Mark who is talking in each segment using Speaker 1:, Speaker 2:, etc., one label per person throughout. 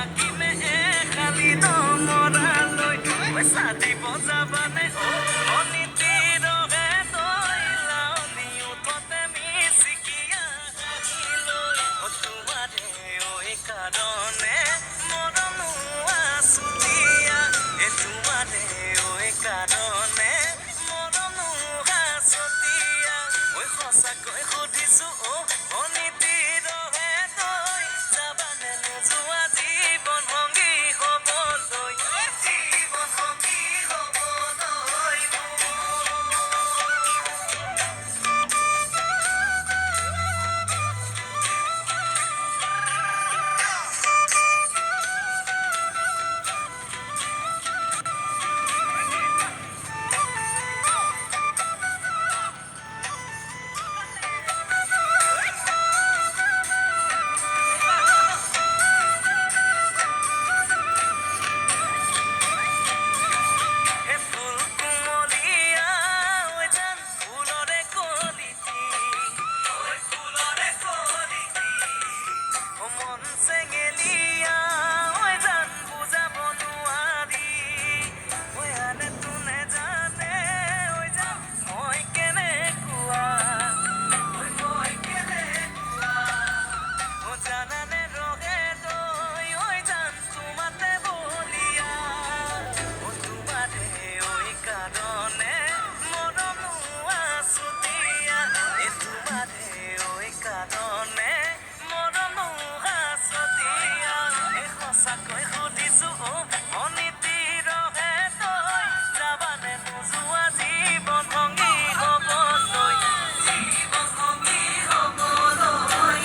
Speaker 1: থাকিমে খালি নমৰালৈ পইচা দিব যাবানে অনিতি ৰহে তই লাউনি উঠতে মিচিকিয়া হাঁহিলৈ তোমাৰে ঐ কাৰণে মৰমো আছুতীয়া তোমাৰে ঐ কাৰণে মৰমো আছুতীয়া ঐ সঁচাকৈ সুধিছো অনিতি ৰহে তই যাবানে নোযোৱা জীৱন সংগী হ'বলৈ জীৱন সংগী হ'বলৈ সঁচাকৈ সুধিছো অনিতি ৰহে তই যাবানে নোযোৱা জীৱন সংগী হ'বলৈ জীৱন সংগী হ'বলৈ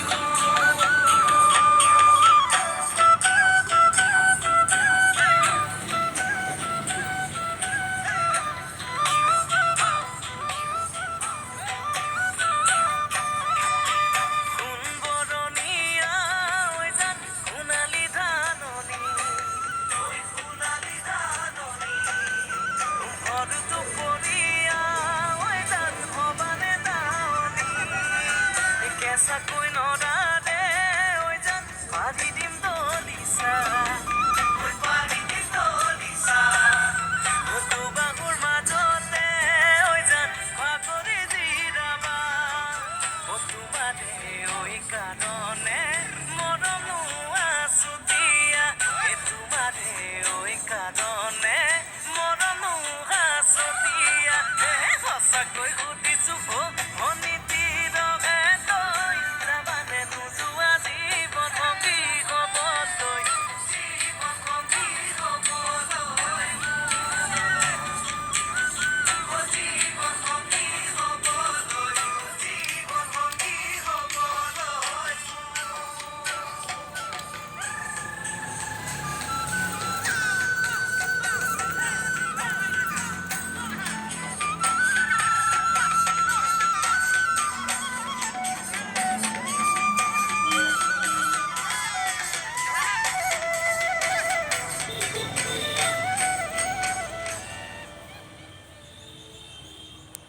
Speaker 1: সোণবৰণীয়া ঐ জান সোণালী ধাননি ঘৰটো পৰিয়া ঐ জান ভবানে দাৱনী কেঁচাকৈ নৰাৰে ঐ জান পাৰি দিম দলিচা